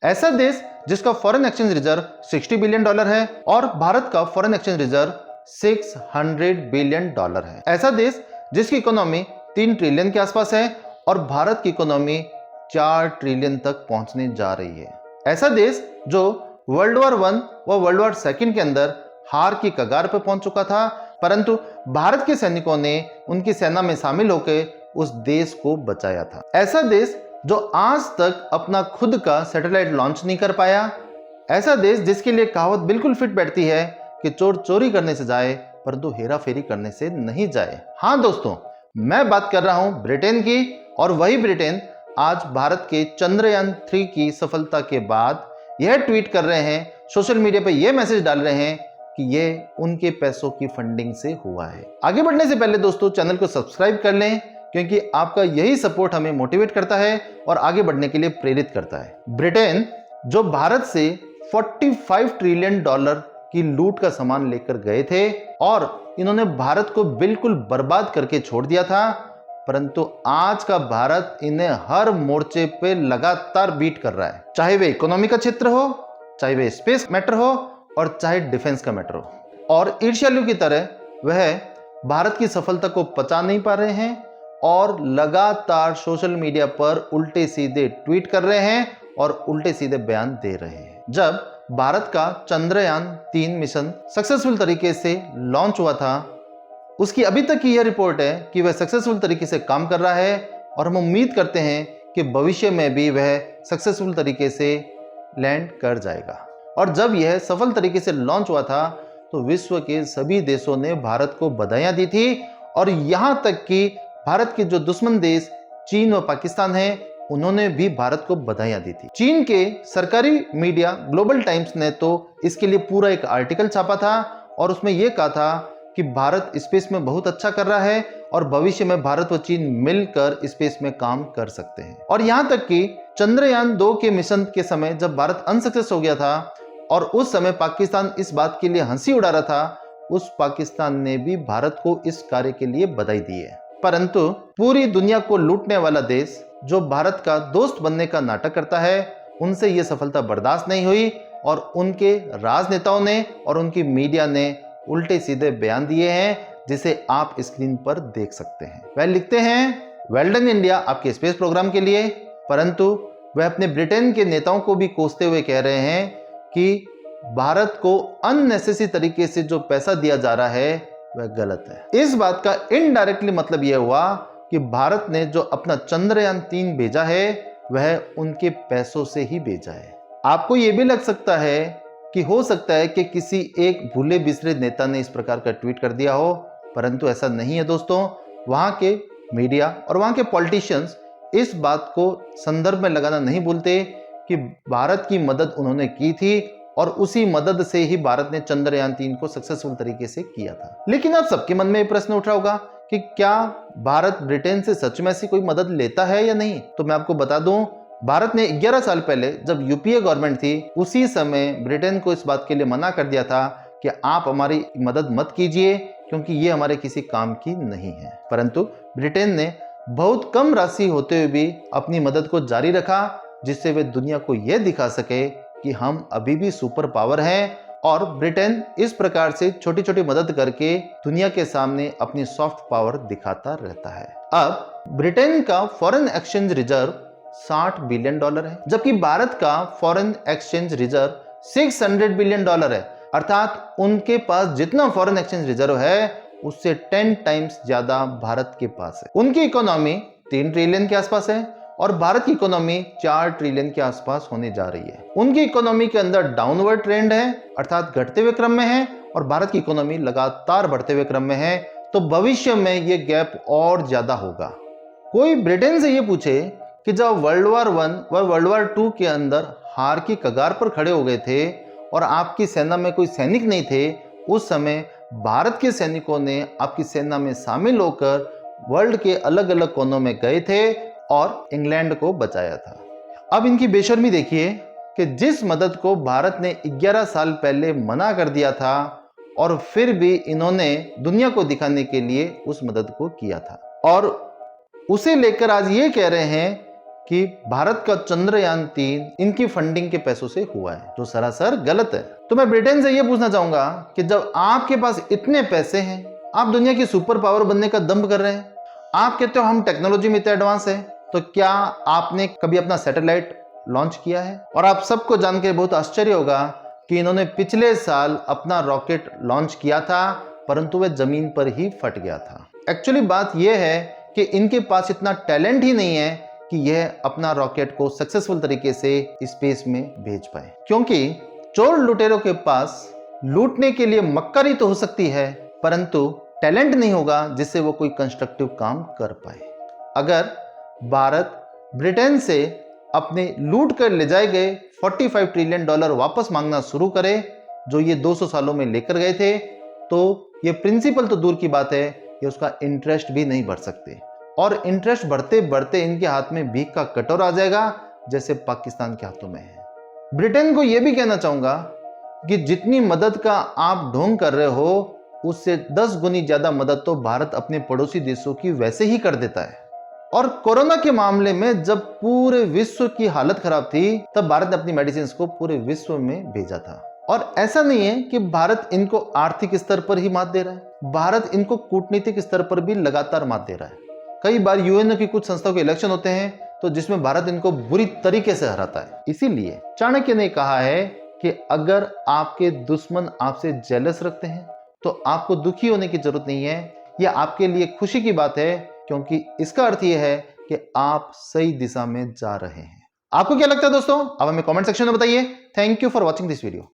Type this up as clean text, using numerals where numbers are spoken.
ऐसा देश जिसका फॉरेन एक्सचेंज रिजर्व $60 बिलियन है और भारत का फॉरेन एक्सचेंज रिजर्व $600 बिलियन है। ऐसा देश जिसकी इकोनॉमी 3 ट्रिलियन के आसपास है और भारत की इकोनॉमी 4 ट्रिलियन तक पहुंचने जा रही है। ऐसा देश जो वर्ल्ड वॉर 1 व वर्ल्ड वॉर 2 के अंदर हार की कगार पर पहुंच चुका था, परंतु भारत के सैनिकों ने उनकी सेना में शामिल होकर उस देश को बचाया था। ऐसा देश जो आज तक अपना खुद का सैटेलाइट लॉन्च नहीं कर पाया। ऐसा देश जिसके लिए कहावत बिल्कुल फिट बैठती है कि चोर चोरी करने से जाए परंतु हेरा फेरी करने से नहीं जाए। हाँ दोस्तों, मैं बात कर रहा हूं ब्रिटेन की, और वही ब्रिटेन आज भारत के चंद्रयान 3 की सफलता के बाद यह ट्वीट कर रहे हैं, सोशल मीडिया पर यह मैसेज डाल रहे हैं कि ये उनके पैसों की फंडिंग से हुआ है। आगे बढ़ने से पहले दोस्तों चैनल को सब्सक्राइब कर लें, क्योंकि आपका यही सपोर्ट हमें मोटिवेट करता है और आगे बढ़ने के लिए प्रेरित करता है। ब्रिटेन जो भारत से $45 ट्रिलियन की लूट का सामान लेकर गए थे और इन्होंने भारत को बिल्कुल बर्बाद करके छोड़ दिया था, परंतु आज का भारत इन्हें हर मोर्चे पे लगातार बीट कर रहा है, चाहे वे इकोनॉमी का क्षेत्र हो, चाहे वे स्पेस मैटर हो और चाहे डिफेंस का मैटर हो। और ईर्ष्यालु की तरह वह भारत की सफलता को पचा नहीं पा रहे हैं और लगातार सोशल मीडिया पर उल्टे सीधे ट्वीट कर रहे हैं और उल्टे सीधे बयान दे रहे हैं। जब भारत का चंद्रयान 3 मिशन सक्सेसफुल तरीके से लॉन्च हुआ था, उसकी अभी तक की यह रिपोर्ट है कि वह सक्सेसफुल तरीके से काम कर रहा है और हम उम्मीद करते हैं कि भविष्य में भी वह सक्सेसफुल तरीके से लैंड कर जाएगा। और जब यह सफल तरीके से लॉन्च हुआ था तो विश्व के सभी देशों ने भारत को बधाइयां दी थी, और यहां तक कि भारत के जो दुश्मन देश चीन व पाकिस्तान हैं, उन्होंने भी भारत को बधाइयां दी थी। चीन के सरकारी मीडिया ग्लोबल टाइम्स ने तो इसके लिए पूरा एक आर्टिकल छापा था और उसमें यह कहा था कि भारत स्पेस में बहुत अच्छा कर रहा है और भविष्य में भारत व चीन मिलकर स्पेस में काम कर सकते हैं। और यहां तक कि चंद्रयान 2 के मिशन के समय जब भारत अनसक्सेस हो गया था और उस समय पाकिस्तान इस बात के लिए हंसी उड़ा रहा था, उस पाकिस्तान ने भी भारत को इस कार्य के लिए बधाई दी है। परंतु पूरी दुनिया को लूटने वाला देश जो भारत का दोस्त बनने का नाटक करता है, उनसे यह सफलता बर्दाश्त नहीं हुई और उनके राजनेताओं ने और उनकी मीडिया ने उल्टे सीधे बयान दिए हैं, जिसे आप स्क्रीन पर देख सकते हैं। वह लिखते हैं, वेल डन इंडिया आपके स्पेस प्रोग्राम के लिए, परंतु वह अपने ब्रिटेन के नेताओं को भी कोसते हुए कह रहे हैं कि भारत को अननेसेसरी तरीके से जो पैसा दिया जा रहा है वह गलत है। इस बात का इनडायरेक्टली मतलब यह हुआ कि भारत ने जो अपना चंद्रयान 3 भेजा है वह उनके पैसों से ही भेजा है। आपको यह भी लग सकता है कि हो सकता है कि किसी एक भूले बिसरे नेता ने इस प्रकार का ट्वीट कर दिया हो, परंतु ऐसा नहीं है दोस्तों। वहां के मीडिया और वहां के पॉलिटिशियंस इस बात को संदर्भ में लगाना नहीं भूलते कि भारत की मदद उन्होंने की थी और उसी मदद से ही भारत ने चंद्रयान 3 को सक्सेसफुल तरीके से किया था। लेकिन आप सबके मन में प्रश्न उठ रहा होगा कि क्या भारत ब्रिटेन से सच में ऐसी कोई मदद लेता है या नहीं। तो मैं आपको बता दूं, भारत ने 11 साल पहले जब यूपीए गवर्नमेंट थी, उसी समय ब्रिटेन को इस बात के लिए मना कर दिया था कि आप हमारी मदद मत कीजिए क्योंकि ये हमारे किसी काम की नहीं है। परंतु ब्रिटेन ने बहुत कम राशि होते हुए भी अपनी मदद को जारी रखा, जिससे वे दुनिया को यह दिखा सके कि हम अभी भी सुपर पावर हैं। और ब्रिटेन इस प्रकार से छोटी छोटी मदद करके दुनिया के सामने अपनी सॉफ्ट पावर दिखाता रहता है। अब ब्रिटेन का फॉरेन एक्सचेंज रिजर्व $60 बिलियन है, जबकि भारत का फॉरेन एक्सचेंज रिजर्व $600 बिलियन है। अर्थात उनके पास जितना फॉरेन एक्सचेंज रिजर्व है उससे 10 टाइम्स ज्यादा भारत के पास है। उनकी इकोनॉमी 3 ट्रिलियन के आसपास है और भारत की इकोनॉमी 4 ट्रिलियन के आसपास होने जा रही है। उनकी इकोनॉमी के अंदर डाउनवर्ड ट्रेंड है, अर्थात घटते हुए क्रम में है, और भारत की इकोनॉमी लगातार बढ़ते हुए क्रम में है। तो भविष्य में यह गैप और ज्यादा होगा। कोई ब्रिटेन से यह पूछे कि जब वर्ल्ड वॉर 1 व वर्ल्ड वॉर 2 के अंदर हार की कगार पर खड़े हो गए थे और आपकी सेना में कोई सैनिक नहीं थे, उस समय भारत के सैनिकों ने आपकी सेना में शामिल होकर वर्ल्ड के अलग अलग कोनों में गए थे और इंग्लैंड को बचाया था। अब इनकी बेशर्मी देखिए कि जिस मदद को भारत ने 11 साल पहले मना कर दिया था और फिर भी इन्होंने दुनिया को दिखाने के लिए उस मदद को किया था, और उसे लेकर आज ये कह रहे हैं कि भारत का चंद्रयान-3 इनकी फंडिंग के पैसों से हुआ है, जो सरासर गलत है। तो मैं ब्रिटेन से यह पूछना चाहूंगा कि जब आपके पास इतने पैसे हैं, आप दुनिया की सुपर पावर बनने का दंभ कर रहे हैं, आप कहते हो हम टेक्नोलॉजी में इतने एडवांस हैं, तो क्या आपने कभी अपना सैटेलाइट लॉन्च किया है? और आप सबको जान के बहुत आश्चर्य होगा कि इन्होंने पिछले साल अपना रॉकेट लॉन्च किया था, परंतु वह जमीन पर ही फट गया था। एक्चुअली बात यह है कि इनके पास इतना टैलेंट ही नहीं है कि यह अपना रॉकेट को सक्सेसफुल तरीके से स्पेस में भेज पाए, क्योंकि चोर लुटेरों के पास लूटने के लिए मक्कारी तो हो सकती है, परंतु टैलेंट नहीं होगा जिससे वो कोई कंस्ट्रक्टिव काम कर पाए। अगर भारत ब्रिटेन से अपने लूट कर ले जाए गए 45 ट्रिलियन डॉलर वापस मांगना शुरू करे, जो ये 200 सालों में लेकर गए थे, तो ये प्रिंसिपल तो दूर की बात है, ये उसका इंटरेस्ट भी नहीं भर सकते। और इंटरेस्ट बढ़ते बढ़ते इनके हाथ में भीख का कटोरा आ जाएगा, जैसे पाकिस्तान के हाथों में है। ब्रिटेन को यह भी कहना चाहूंगा कि जितनी मदद का आप ढोंग कर रहे हो, उससे 10 गुनी ज्यादा मदद तो भारत अपने पड़ोसी देशों की वैसे ही कर देता है। और कोरोना के मामले में जब पूरे विश्व की हालत खराब थी, तब भारत ने अपनी मेडिसिन को पूरे विश्व में भेजा था। और ऐसा नहीं है कि भारत इनको आर्थिक स्तर पर ही मात दे रहा है, भारत इनको कूटनीतिक स्तर पर भी लगातार मात दे रहा है। कई बार यूएनओ की कुछ संस्थाओं के इलेक्शन होते हैं, तो जिसमें भारत इनको बुरी तरीके से हराता है। इसीलिए चाणक्य ने कहा है कि अगर आपके दुश्मन आपसे जेलस रखते हैं, तो आपको दुखी होने की जरूरत नहीं है, यह आपके लिए खुशी की बात है, क्योंकि इसका अर्थ यह है कि आप सही दिशा में जा रहे हैं। आपको क्या लगता है दोस्तों? आप हमें कमेंट सेक्शन में बताइए। Thank you for watching this video.